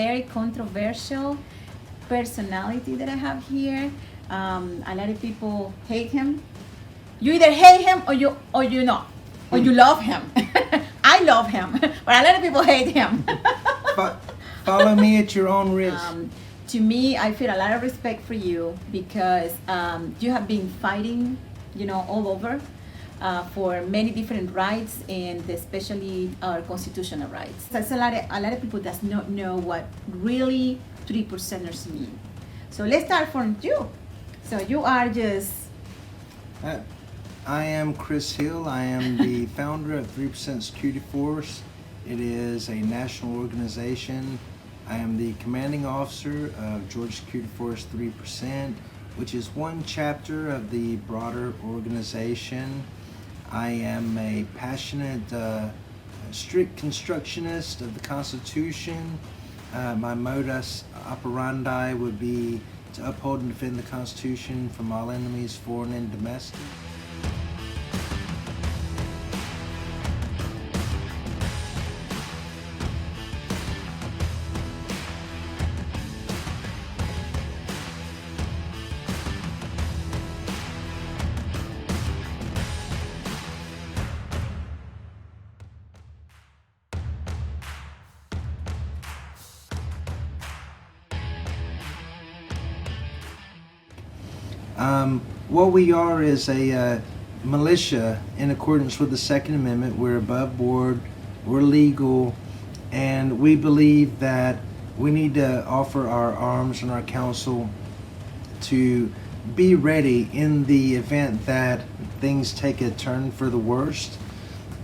very controversial personality that I have here. A lot of people hate him. You either hate him or you not, or you love him. I love him, but a lot of people hate him. Follow me at your own risk. To me, I feel a lot of respect for you because you have been fighting, all over for many different rights, and especially our constitutional rights. That's a lot of people does not know what really 3%ers mean. So let's start from you. So you are just. I am Chris Hill. I am the founder of 3% Security Force. It is a national organization. I am the commanding officer of Georgia Security Force 3%, which is one chapter of the broader organization. I am a passionate, strict constructionist of the Constitution. My modus operandi would be to uphold and defend the Constitution from all enemies, foreign and domestic. What we are is a militia in accordance with the Second Amendment. We're above board, we're legal, and we believe that we need to offer our arms and our counsel to be ready in the event that things take a turn for the worst.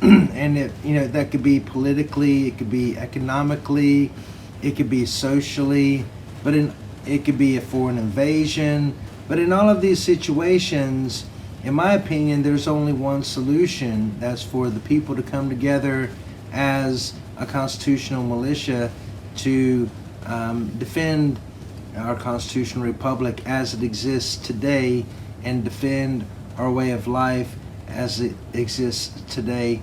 And that could be politically, it could be economically, it could be socially, it could be a foreign invasion. But in all of these situations, in my opinion, there's only one solution. That's for the people to come together as a constitutional militia to defend our constitutional republic as it exists today and defend our way of life as it exists today.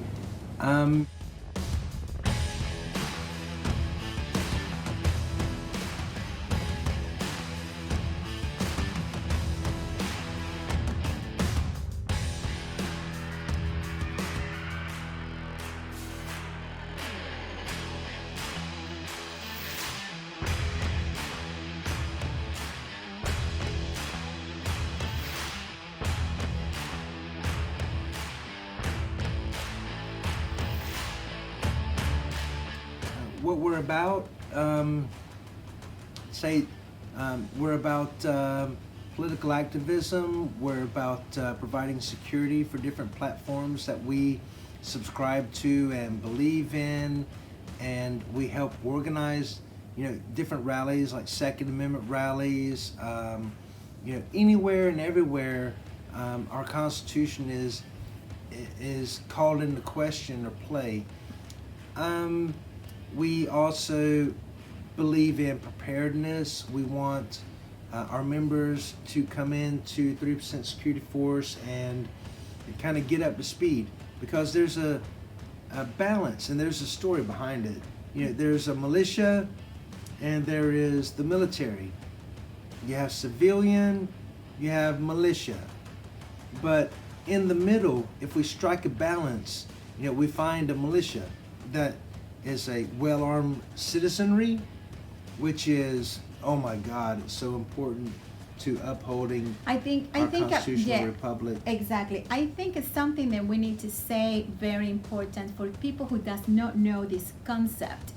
What we're about, we're about political activism. We're about providing security for different platforms that we subscribe to and believe in, and we help organize, different rallies like Second Amendment rallies. Anywhere and everywhere, our Constitution is called into question or play. We also believe in preparedness. We want our members to come into 3% Security Force and kind of get up to speed, because there's a balance and there's a story behind it. There's a militia and there is the military. You have civilian, you have militia. But in the middle, if we strike a balance, we find a militia that is a well-armed citizenry, which is, oh my God, it's so important to upholding our constitutional republic. Exactly. I think it's something that we need to say very important for people who does not know this concept,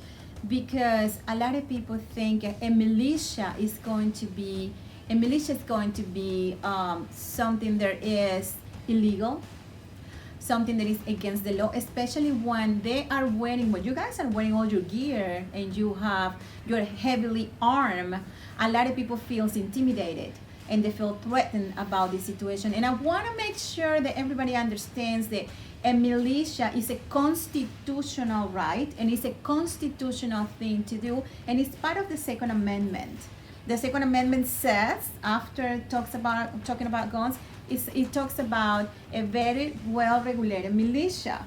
because a lot of people think a militia is going to be something that is illegal, something that is against the law, especially when they are wearing, when you guys are wearing all your gear and you're heavily armed. A lot of people feels intimidated and they feel threatened about the situation. And I want to make sure that everybody understands that a militia is a constitutional right and it's a constitutional thing to do, and it's part of the Second Amendment. The Second Amendment says, after talking about guns, it talks about a very well-regulated militia.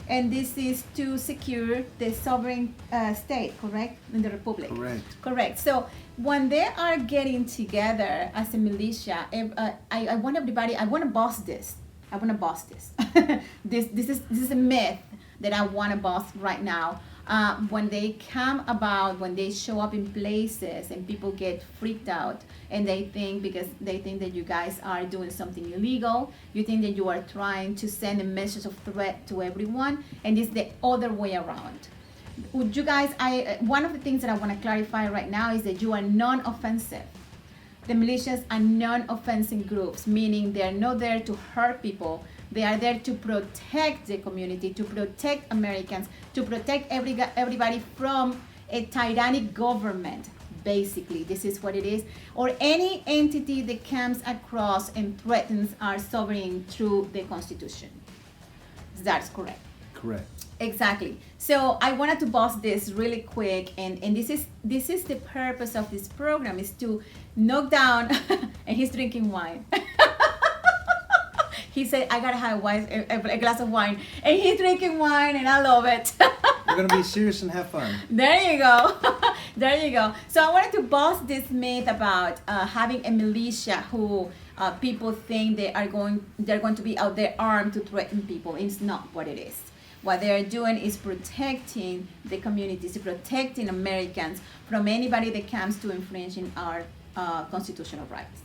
And this is to secure the sovereign state, correct? In the republic. Correct. Correct. So when they are getting together as a militia, I want everybody. I want to boss this. I want to boss this. This is a myth that I want to boss right now. When they come about, when they show up in places and people get freaked out and they think, because they think that you guys are doing something illegal, you think that you are trying to send a message of threat to everyone, and it's the other way around. Would you guys, one of the things that I want to clarify right now is that you are non-offensive. The militias are non-offensive groups, meaning they're not there to hurt people. They are there to protect the community, to protect Americans, to protect everybody from a tyrannic government. Basically, this is what it is. Or any entity that comes across and threatens our sovereignty through the Constitution. That's correct. Correct. Exactly. So I wanted to boss this really quick, and this is the purpose of this program, is to knock down. And he's drinking wine. He said, I gotta have a glass of wine. And he's drinking wine, and I love it. We're going to be serious and have fun. There you go. There you go. So I wanted to bust this myth about having a militia who people think they're going to be out there armed to threaten people. It's not what it is. What they are doing is protecting the communities, protecting Americans from anybody that comes to infringing our constitutional rights.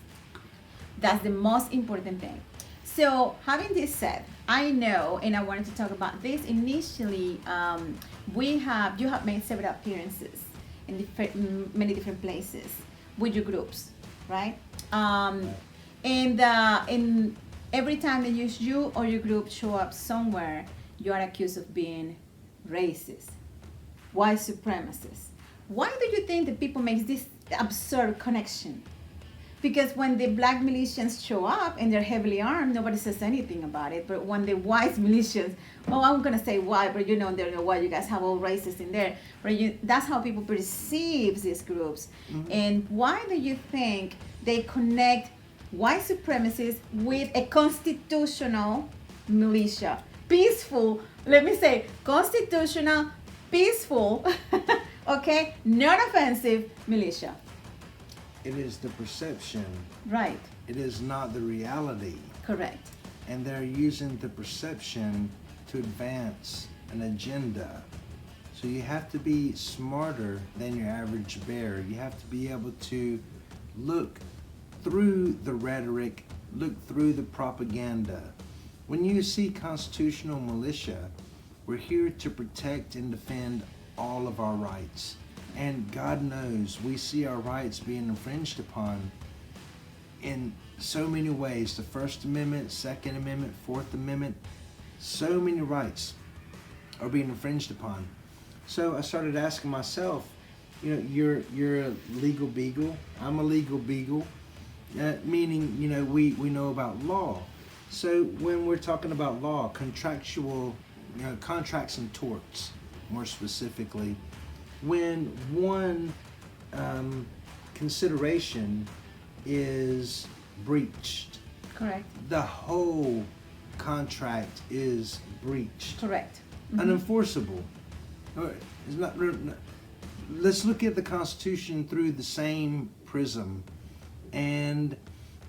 That's the most important thing. So having this said, I know, and I wanted to talk about this initially. You have made several appearances in many different places with your groups, right? And every time that you or your group show up somewhere, you are accused of being racist, white supremacist. Why do you think that people make this absurd connection? Because when the black militias show up and they're heavily armed, nobody says anything about it. But when the white militias, I'm gonna say white, but they're not white. You guys have all races in there. But that's how people perceive these groups. Mm-hmm. And why do you think they connect white supremacists with a constitutional militia? Peaceful, let me say, constitutional, peaceful, okay, non-offensive militia. It is the perception. Right. It is not the reality. Correct. And they're using the perception to advance an agenda. So you have to be smarter than your average bear. You have to be able to look through the rhetoric, look through the propaganda. When you see constitutional militia, we're here to protect and defend all of our rights. And God knows we see our rights being infringed upon in so many ways. The First Amendment, Second Amendment, Fourth Amendment, so many rights are being infringed upon. So I started asking myself, you're a legal beagle, I'm a legal beagle, meaning, we know about law. So when we're talking about law, contractual, contracts and torts, more specifically, when one consideration is breached, correct, the whole contract is breached. Correct. Mm-hmm. Unenforceable. It's not. Let's look at the Constitution through the same prism, and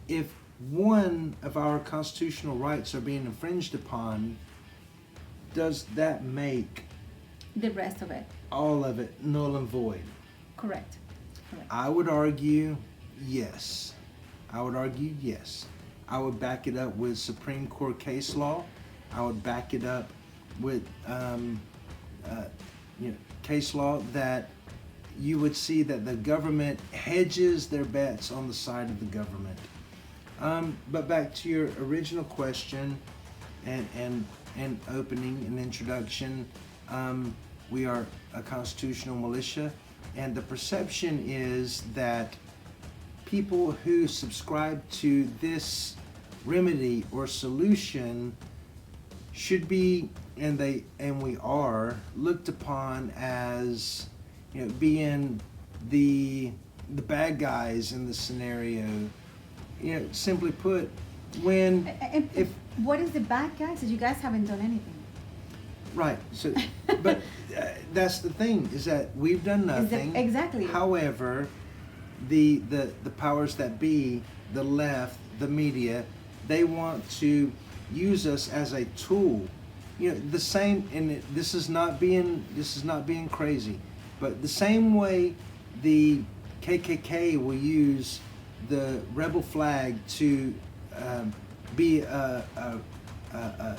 if one of our constitutional rights are being infringed upon, does that make the rest of it, all of it, null and void? Correct. I would argue yes. I would back it up with Supreme Court case law. I would back it up with case law that you would see that the government hedges their bets on the side of the government. But back to your original question and opening and introduction, we are a constitutional militia, and the perception is that people who subscribe to this remedy or solution should be, and we are, looked upon as being the bad guys in the scenario. Simply put, what is the bad guys? You guys haven't done anything. Right. So, but that's the thing, is that we've done nothing. Exactly. However, the powers that be, the left, the media, they want to use us as a tool. You know, the same, and this is not being crazy, but the same way the KKK will use the rebel flag to be a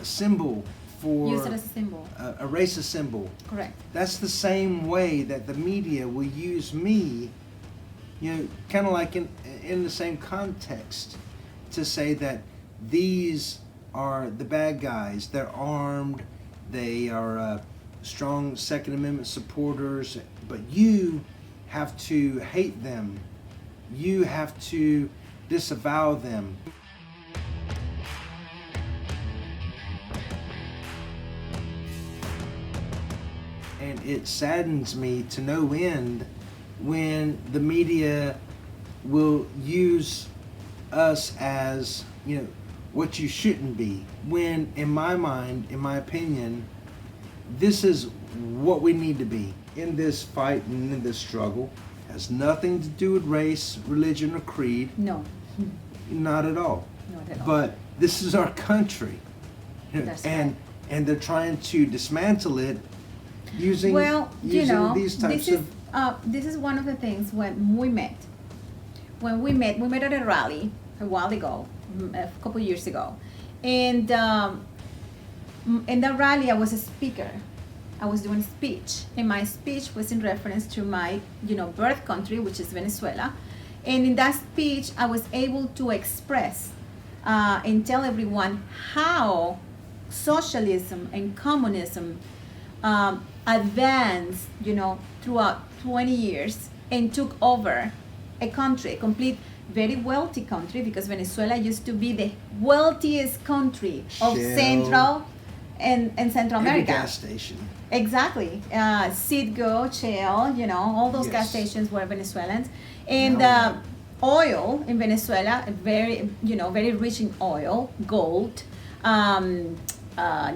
symbol for, use it as a symbol. A racist symbol. Correct. That's the same way that the media will use me, you know, kind of like in the same context, to say that these are the bad guys. They're armed. They are strong Second Amendment supporters. But you have to hate them. You have to disavow them. And it saddens me to no end when the media will use us as, you know, what you shouldn't be. When, in my mind, in my opinion, this is what we need to be in this fight and in this struggle. It has nothing to do with race, religion, or creed. No. Not at all. Not at all. But this is our country. That's and right. and they're trying to dismantle it using these types this is one of the things when we met at a rally a while ago, a couple years ago, and in that rally I was a speaker. I was doing a speech, and my speech was in reference to my birth country, which is Venezuela. And in that speech I was able to express and tell everyone how socialism and communism advanced, throughout 20 years and took over a country, a complete, very wealthy country, because Venezuela used to be the wealthiest country of Central and Central America. Every gas station. Exactly. Citgo, Shell, all those gas stations were Venezuelans. And oil in Venezuela, very rich in oil, gold,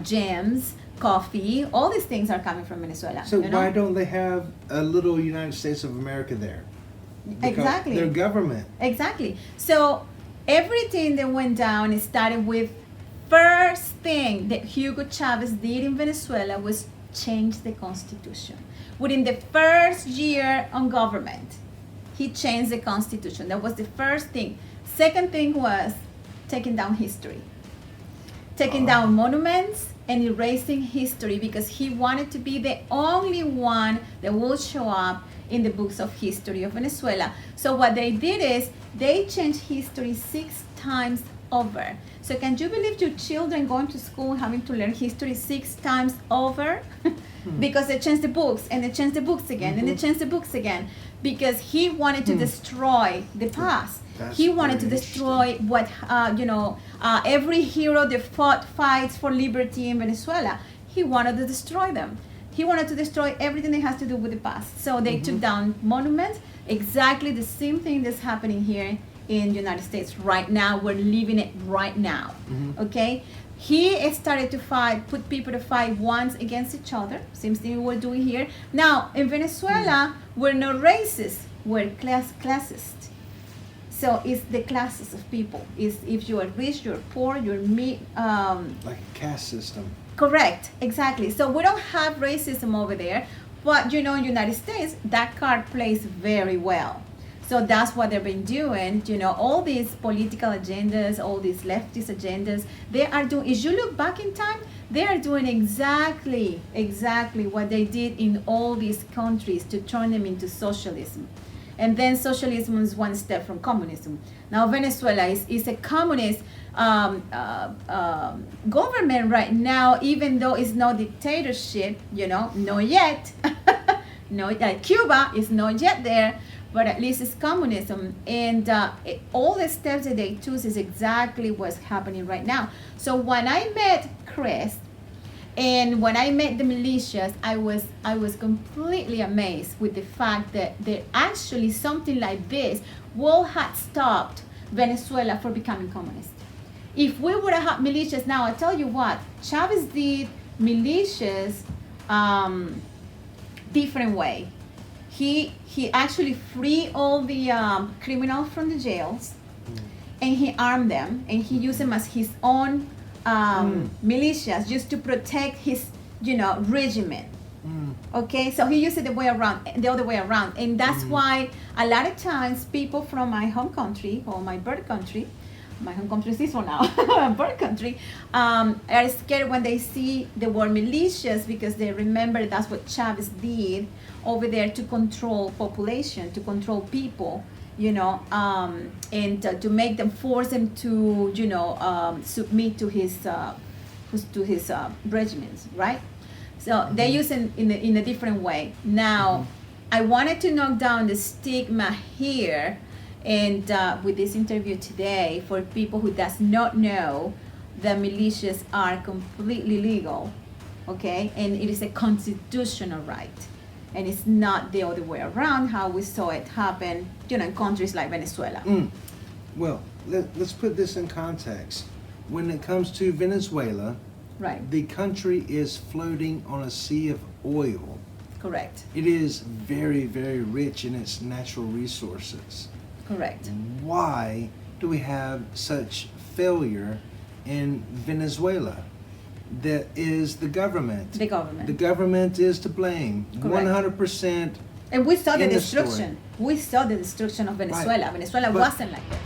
gems, coffee, all these things are coming from Venezuela. So why don't they have a little United States of America there? Because exactly. Their government. Exactly. So everything that went down, it started with, first thing that Hugo Chavez did in Venezuela was change the constitution. Within the first year on government, he changed the constitution. That was the first thing. Second thing was taking down history. Taking down monuments and erasing history, because he wanted to be the only one that will show up in the books of history of Venezuela. So what they did is they changed history 6 times over. So can you believe your children going to school having to learn history 6 times over? Because they changed the books and they changed the books again and they changed the books again, because he wanted to destroy the past. He wanted to destroy what, every hero that fights for liberty in Venezuela. He wanted to destroy them. He wanted to destroy everything that has to do with the past. So they took down monuments. Exactly the same thing that's happening here in the United States right now. We're living it right now. Okay? He started to put people to fight once against each other. Same thing we're doing here. Now, in Venezuela, we're not racist. We're classist. So it's the classes of people. Is if you are rich, you're poor, you're like a caste system. Correct, exactly. So we don't have racism over there, but in the United States, that card plays very well. So that's what they've been doing. All these political agendas, all these leftist agendas, they are doing. If you look back in time, they are doing exactly what they did in all these countries to turn them into socialism. And then socialism is one step from communism. Now Venezuela is a communist government right now, even though it's no dictatorship, not yet. No, Cuba is not yet there, but at least it's communism. And all the steps that they choose is exactly what's happening right now. So when I met Chris, and when I met the militias, I was completely amazed with the fact that actually something like this would have stopped Venezuela from becoming communist. If we would have had militias now, I tell you what, Chavez did militias different way. He actually freed all the criminals from the jails, and he armed them, and he used them as his own militias just to protect his, regiment. Okay, so he used it the other way around, and that's why a lot of times people from my home country or my birth country, my home country is this one now, birth country, are scared when they see the word militias, because they remember that's what Chavez did over there to control population, to control people, and to make them, force them to, submit to his regiments, right? So they use it in a different way. Now, I wanted to knock down the stigma here, and with this interview today, for people who does not know, the militias are completely legal, okay? And it is a constitutional right. And it's not the other way around, how we saw it happen, in countries like Venezuela. Well, let's put this in context. When it comes to Venezuela, right, the country is floating on a sea of oil. Correct. It is very, very rich in its natural resources. Correct. Why do we have such failure in Venezuela? That is the government. The government. The government is to blame. Correct. 100%. And we saw the in the destruction. We saw the destruction of Venezuela. Right. Venezuela But- wasn't like that.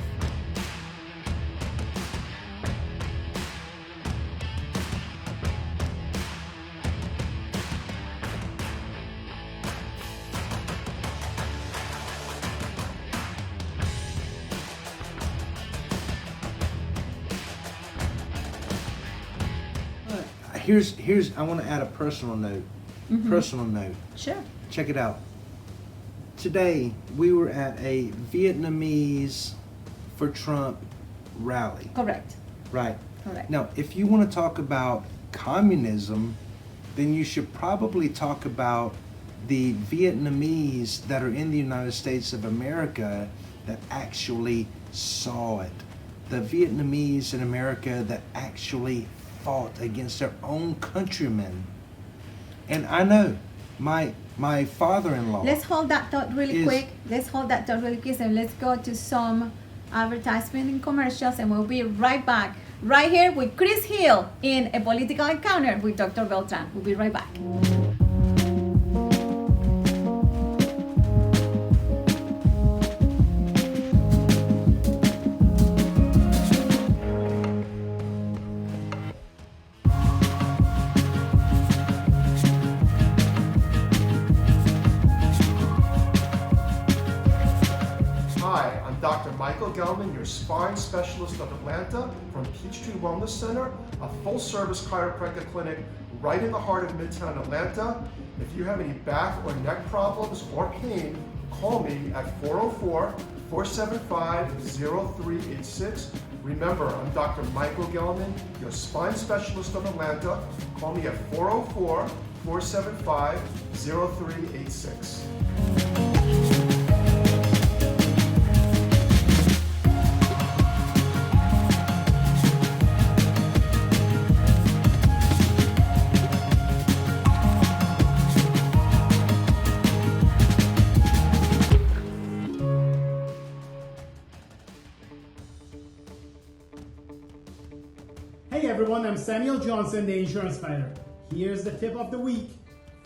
Here's I want to add a personal note. Personal note. Sure. Check it out. Today we were at a Vietnamese for Trump rally. Correct. Right. Correct. Now, if you want to talk about communism, then you should probably talk about the Vietnamese that are in the United States of America that actually saw it. The Vietnamese in America that actually fought against their own countrymen. And I know my father-in-law. Let's hold that thought really quick. And let's go to some advertisement and commercials, and we'll be right back. Right here with Chris Hill in A Political Encounter with Dr. Beltran. We'll be right back. Hi, I'm Dr. Michael Gelman, your spine specialist of Atlanta from Peachtree Wellness Center, a full-service chiropractic clinic right in the heart of Midtown Atlanta. If you have any back or neck problems or pain, call me at 404-475-0386. Remember, I'm Dr. Michael Gelman, your spine specialist of Atlanta. Call me at 404-475-0386. Hey everyone, I'm Samuel Johnson, the Insurance Fighter. Here's the tip of the week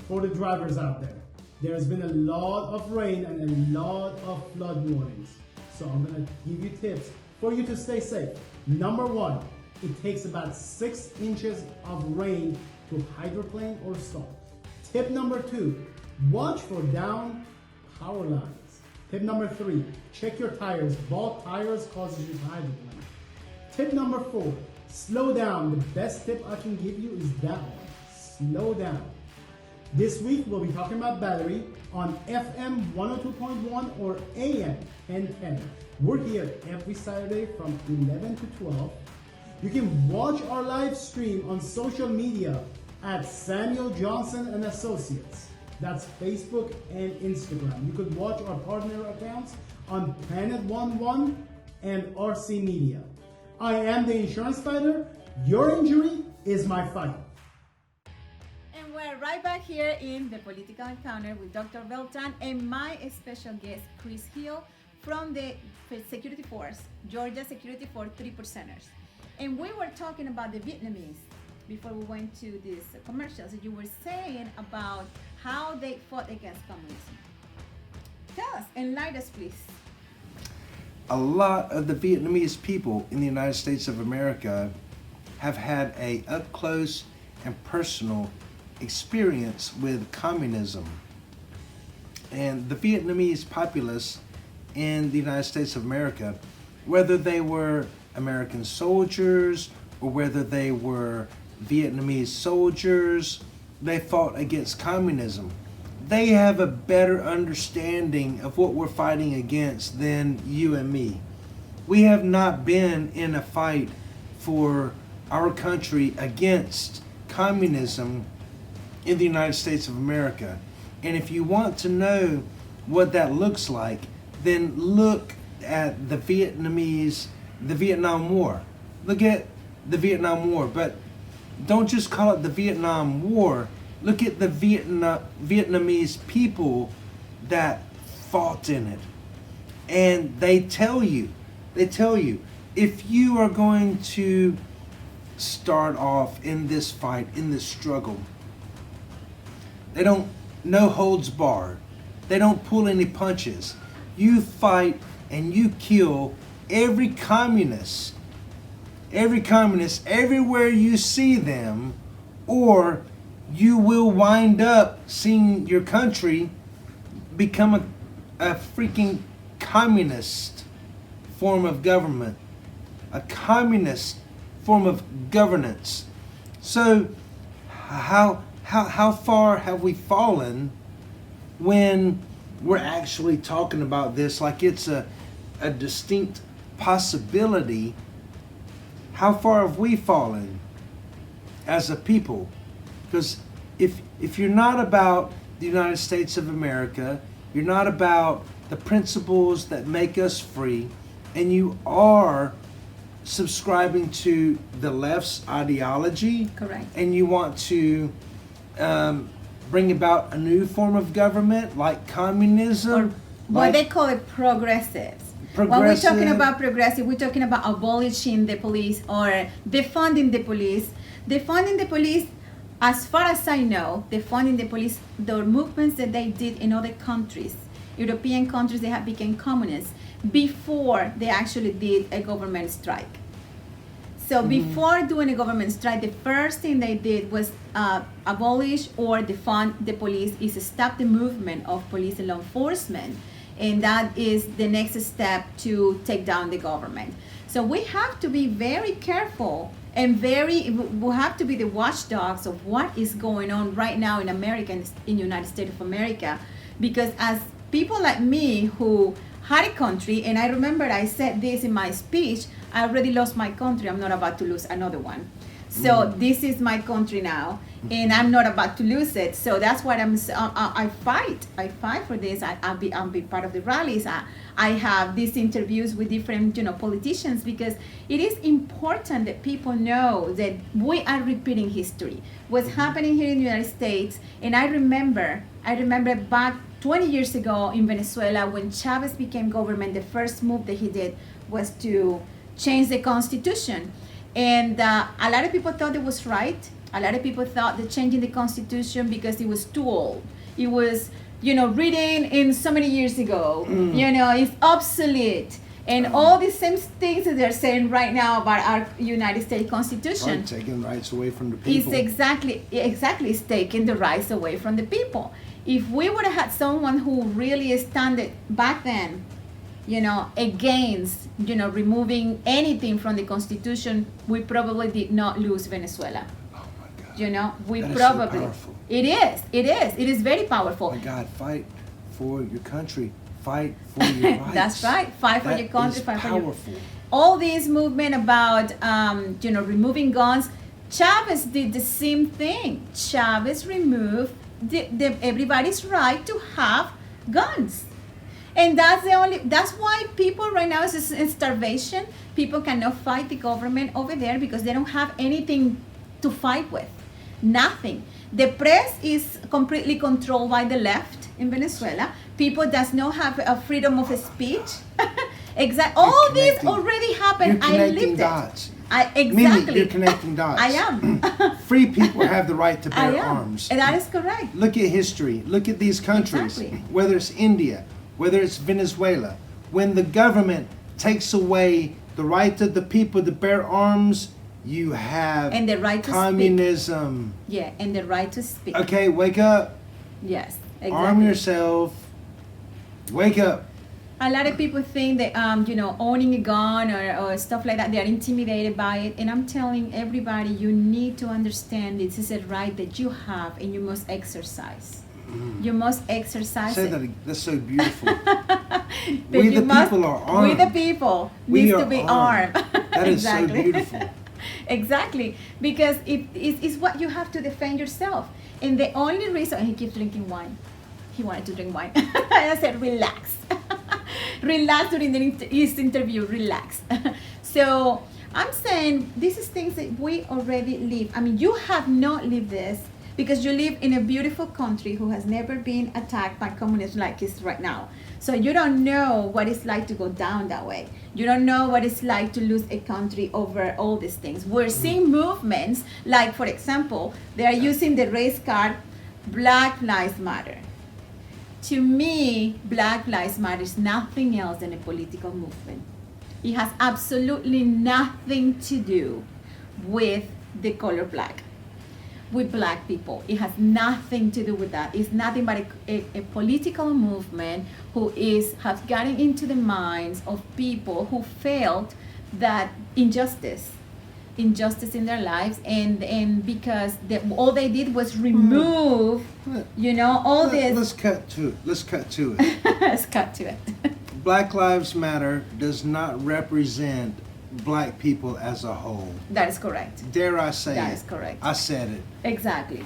for the drivers out there. There's been a lot of rain and a lot of flood warnings. So I'm gonna give you tips for you to stay safe. Number one, it takes about 6 inches of rain to hydroplane or stall. Tip number two, watch for down power lines. Tip number three, check your tires. Bald tires causes you to hydroplane. Tip number four, slow down. The best tip I can give you is that one. Slow down. This week we'll be talking about battery on FM 102.1 or AM 1010. We're here every Saturday from 11 to 12. You can watch our live stream on social media at Samuel Johnson and Associates. That's Facebook and Instagram. You could watch our partner accounts on Planet 11 and RC Media. I am the Insurance Fighter. Your injury is my fight. we're right back here in the Political Encounter with Dr. Beltran and my special guest, Chris Hill, from the Security Force, Georgia Security for 3%ers. And we were talking about the Vietnamese before we went to these commercials. You were saying about how they fought against communism. Tell us, enlighten us, please. A lot of the Vietnamese people in the United States of America have had a up-close and personal experience with communism. And the Vietnamese populace in the United States of America, whether they were American soldiers or whether they were Vietnamese soldiers, they fought against communism. They have a better understanding of what we're fighting against than you and me. We have not been in a fight for our country against communism in the United States of America. And if you want to know what that looks like, then look at the Vietnam War. Look at the Vietnam War, but don't just call it the Vietnam War. Look at the Vietnamese people that fought in it. And they tell you, if you are going to start off in this fight, in this struggle, they don't, no holds barred. They don't pull any punches. You fight and you kill every communist everywhere you see them, or you will wind up seeing your country become a freaking communist form of government, a communist form of governance. So how far have we fallen when we're actually talking about this like it's a distinct possibility? How far have we fallen as a people? Because if you're not about the United States of America, you're not about the principles that make us free, and you are subscribing to the left's ideology, Correct. And you want to bring about a new form of government like communism, Or what they call it progressives. When we're talking about progressive, we're talking about abolishing the police or defunding the police. Defunding the police, as far as I know, defunding the police, the movements that they did in other countries, European countries, they have become communist before they actually did a government strike. So before doing a government strike, the first thing they did was abolish or defund the police, is stop the movement of police and law enforcement. And that is the next step to take down the government. So we have to be very careful and we have to be the watchdogs of what is going on right now in America, in the United States of America. Because as people like me who had a country, and I remember I said this in my speech, I already lost my country, I'm not about to lose another one. So this is my country now, and I'm not about to lose it. So that's what I fight. I fight for this. I'll be part of the rallies. I have these interviews with different politicians, because it is important that people know that we are repeating history. What's happening here in the United States, and I remember back 20 years ago in Venezuela when Chavez became government, the first move that he did was to change the constitution. And a lot of people thought it was right. A lot of people thought that changing the constitution because it was too old. It was, written in so many years ago. It's obsolete. And all the same things that they're saying right now about our United States Constitution. Right, taking rights away from the people. It's exactly, it's taking the rights away from the people. If we would have had someone who really stood back then, against, removing anything from the Constitution, we probably did not lose Venezuela. Oh my God. We that is probably. so powerful. It is very powerful. Oh my God, fight for your country. Fight for your rights. That's right. Fight for your country. Fight for your. Powerful. All this movement about, removing guns. Chavez did the same thing. Chavez removed everybody's right to have guns. And that's why people right now is in starvation. People cannot fight the government over there because they don't have anything to fight with. Nothing. The press is completely controlled by the left in Venezuela. People does not have a freedom of speech. All this already happened. You're I connecting lived dots. Exactly. Mimi, you're connecting dots. I am. Free people have the right to I bear am. arms. And that is correct. Look at history. Look at these countries. Exactly. Whether it's India, whether it's Venezuela. When the government takes away the right of the people to bear arms, you have And the right to communism. speak. Yeah, and the right to speak. Okay, wake up. Yes, exactly. Arm yourself. Wake up. A lot of people think that owning a gun or stuff like that, they are intimidated by it. And I'm telling everybody, you need to understand this is a right that you have and you must exercise. You must exercise Say it. that. That's so beautiful. That We you the must- people are armed. We the people We needs are to be armed. armed. That is so Exactly. beautiful. Exactly, because it's what you have to defend yourself. And the only reason, and he keeps drinking wine. He wanted to drink wine. I said, relax. Relax during his interview, relax. So I'm saying this is things that we already live. I mean, you have not lived this because you live in a beautiful country who has never been attacked by communism like it's right now. So you don't know what it's like to go down that way. You don't know what it's like to lose a country over all these things. We're seeing movements like, for example, they are using the race card, Black Lives Matter. To me, Black Lives Matter is nothing else than a political movement. It has absolutely nothing to do with the color black, with black people. It has nothing to do with that. It's nothing but a political movement who has gotten into the minds of people who felt that injustice in their lives, and because all they did was remove, all this. Let's cut to it. Let's cut to it. Let's cut to it. Black Lives Matter does not represent black people as a whole. That is correct. Dare I say That it? is correct. I said it. Exactly.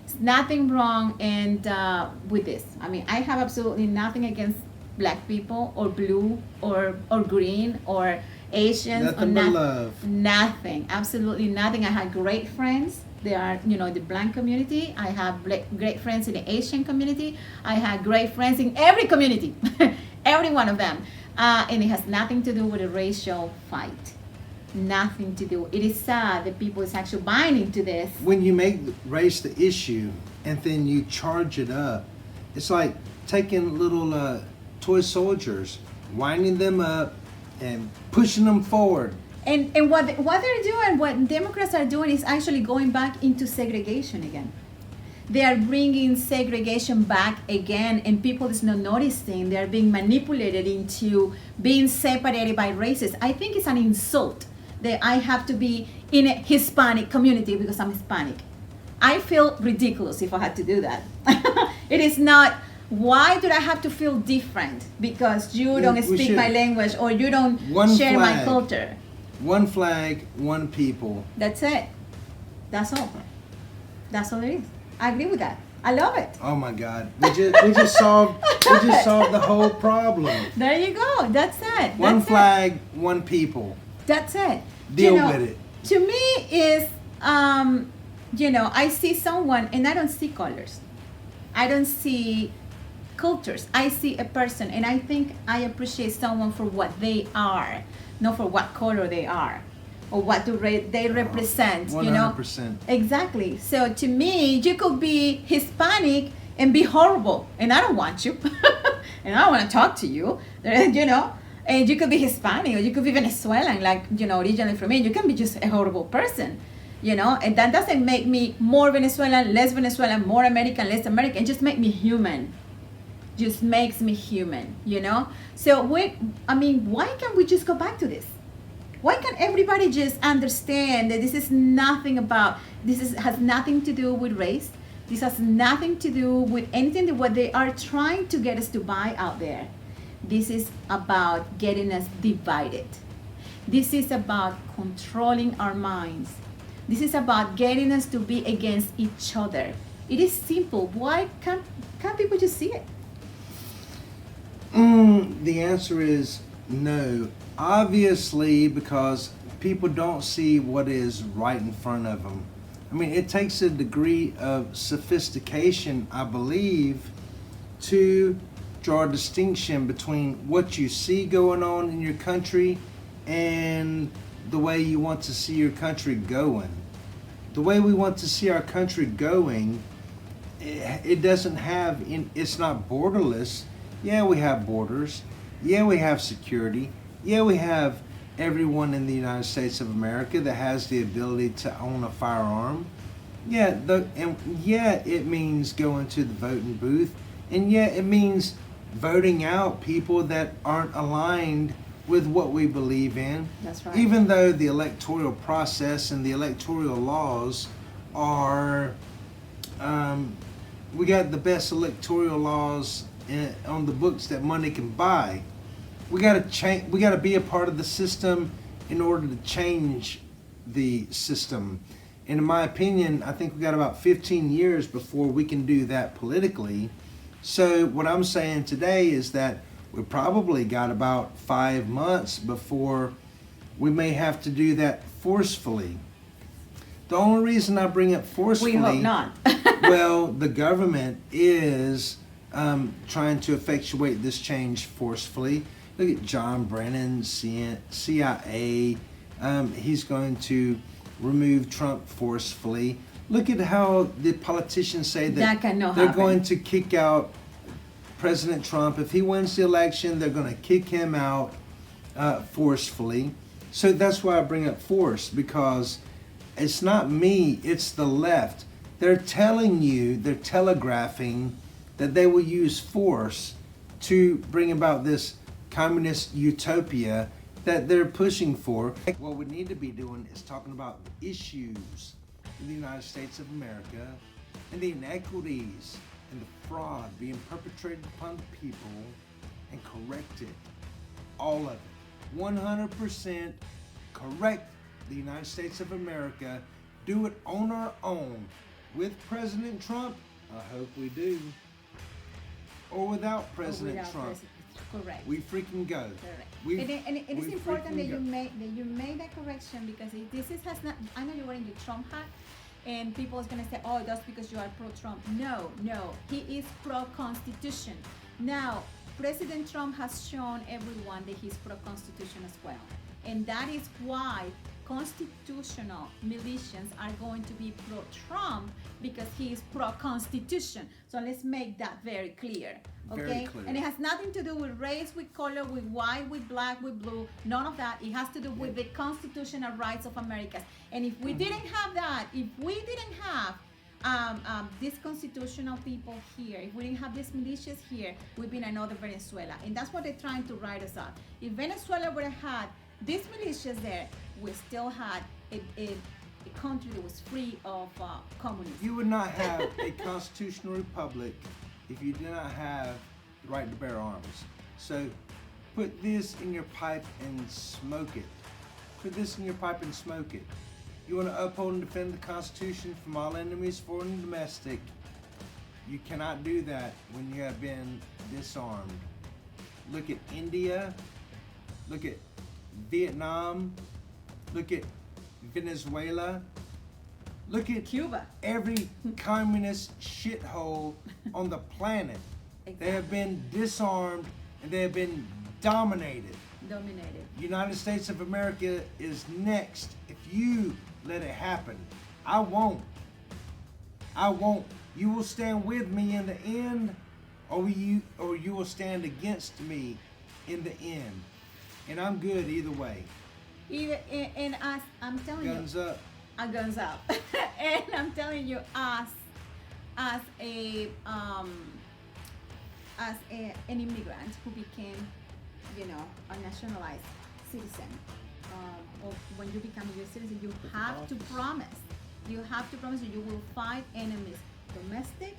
It's nothing wrong and with this. I mean, I have absolutely nothing against black people or blue or green or Asians. Nothing but love. Nothing. Absolutely nothing. I had great friends. They are, the black community. I have great friends in the Asian community. I had great friends in every community, every one of them. And it has nothing to do with a racial fight. Nothing to do. It is sad that people is actually buying into this. When you make race the issue and then you charge it up, it's like taking little toy soldiers, winding them up and pushing them forward. And what they're doing, what Democrats are doing is actually going back into segregation again. They are bringing segregation back again, and people is not noticing. They are being manipulated into being separated by races. I think it's an insult that I have to be in a Hispanic community because I'm Hispanic. I feel ridiculous if I had to do that. It is not, why do I have to feel different because you don't speak my language or you don't share my culture? One flag, one people. That's it. That's all. That's all it is. I agree with that. I love it. Oh my God, we just solved the whole problem. There you go. That's it. One That's flag, it. one people. That's it. Deal with it. To me is, I see someone and I don't see colors. I don't see cultures. I see a person, and I think I appreciate someone for what they are, not for what color they are or what they represent. 100%. Exactly. So to me, you could be Hispanic and be horrible, and I don't want you, and I don't want to talk to you. And you could be Hispanic, or you could be Venezuelan, originally from me. You can be just a horrible person, and that doesn't make me more Venezuelan, less Venezuelan, more American, less American. It just makes me human. Just makes me human, So why can't we just go back to this? Why can't everybody just understand that this has nothing to do with race? This has nothing to do with anything that what they are trying to get us to buy out there. This is about getting us divided. This is about controlling our minds. This is about getting us to be against each other. It is simple. Why can't people just see it? The answer is no. Obviously, because people don't see what is right in front of them. mean, it takes a degree of sophistication, I believe, to draw a distinction between what you see going on in your country and the way you want to see your country going. The way we want to see our country going, it doesn't have, it's not borderless. Yeah, we have borders. Yeah, we have security. Yeah, we have everyone in the United States of America that has the ability to own a firearm. Yeah, it means going to the voting booth. And yeah, it means voting out people that aren't aligned with what we believe in. That's right. Even though the electoral process and the electoral laws are, we got the best electoral laws on the books that money can buy. We got to change. We got to be a part of the system in order to change the system. And in my opinion, I think we got about 15 years before we can do that politically. So what I'm saying today is that we probably got about 5 months before we may have to do that forcefully. The only reason I bring up forcefully, We hope not. well, the government is trying to effectuate this change forcefully. Look at John Brennan, CIA. He's going to remove Trump forcefully. Look at how the politicians say that cannot they're happen. going to kick out President Trump. If he wins the election, they're going to kick him out forcefully. So that's why I bring up force, because it's not me, it's the left. They're telling you, they're telegraphing that they will use force to bring about this communist utopia that they're pushing for. What we need to be doing is talking about the issues in the United States of America and the inequities and the fraud being perpetrated upon the people and correct it. All of it. 100% correct the United States of America. Do it on our own. With President Trump, I hope we do. Or without President Trump. Correct. We freaking go. Correct. We- And it is we important that freaking you made that correction, because has not. I know you're wearing your Trump hat, and people is gonna say, "Oh, that's because you are pro-Trump." No, he is pro-Constitution. Now, President Trump has shown everyone that he's pro-Constitution as well, and that is why constitutional militias are going to be pro-Trump, because he is pro-Constitution. So let's make that very clear. Okay? Very clear. And it has nothing to do with race, with color, with white, with black, with blue. None of that. It has to do with the constitutional rights of Americans. And if we didn't have that, if we didn't have these constitutional people here, if we didn't have these militias here, we'd be in another Venezuela. And that's what they're trying to write us up. If Venezuela would have had these militias there, we still had a country that was free of communism. You would not have a constitutional republic if you did not have the right to bear arms. So put this in your pipe and smoke it. Put this in your pipe and smoke it. You want to uphold and defend the Constitution from all enemies, foreign and domestic. You cannot do that when you have been disarmed. Look at India. Look at Vietnam. Look at Venezuela. Look at Cuba. every communist shithole on the planet. They have been disarmed and they have been dominated. United States of America is next. If you let it happen, I won't. You will stand with me in the end, or you will stand against me in the end. And I'm good either way. And as I'm telling Guns up. Guns up. And I'm telling you, as an immigrant who became, a nationalized citizen, or when you become a U.S. citizen, you have to promise that you will fight enemies, domestic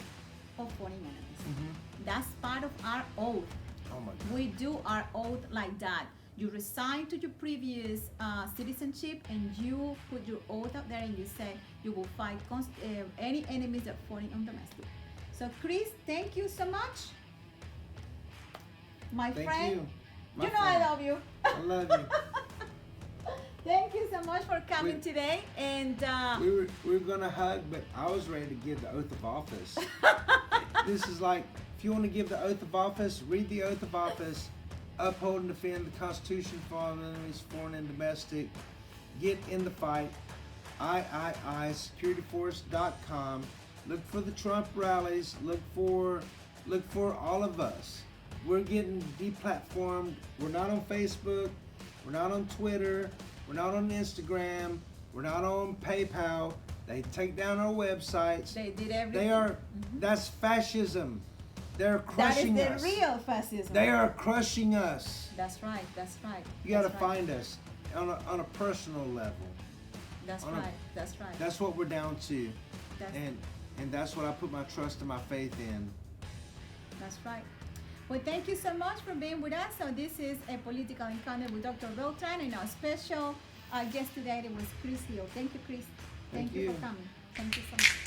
or foreign enemies. Mm-hmm. That's part of our oath. Oh my God. We do our oath like that. You resign to your previous citizenship, and you put your oath out there, and you say you will fight any enemies that are foreign and domestic. So, Chris, thank you so much, my Thank friend. you. My I friend. love you. I love you. Thank you so much for coming. coming today. And we were gonna hug, but I was ready to give the oath of office. This is like, if you want to give the oath of office, read the oath of office. Uphold and defend the Constitution for all enemies, foreign and domestic. Get in the fight. securityforce.com. Look for the Trump rallies. Look for all of us. We're getting deplatformed. We're not on Facebook. We're not on Twitter. We're not on Instagram. We're not on PayPal. They take down our websites. they did everything. They are. That's fascism. They're crushing us. That is the real fascism. They are crushing us. That's right. That's right. You got to That's right. find us on a personal level. That's on a- right. That's right. That's what we're down to, That's- and that's what I put my trust and my faith in. That's right. Well, thank you so much for being with us. So this is a political encounter with Dr. Beltran, and our special guest today was Chris Hill. Thank you, Chris. Thank you you. for coming. Thank you so much.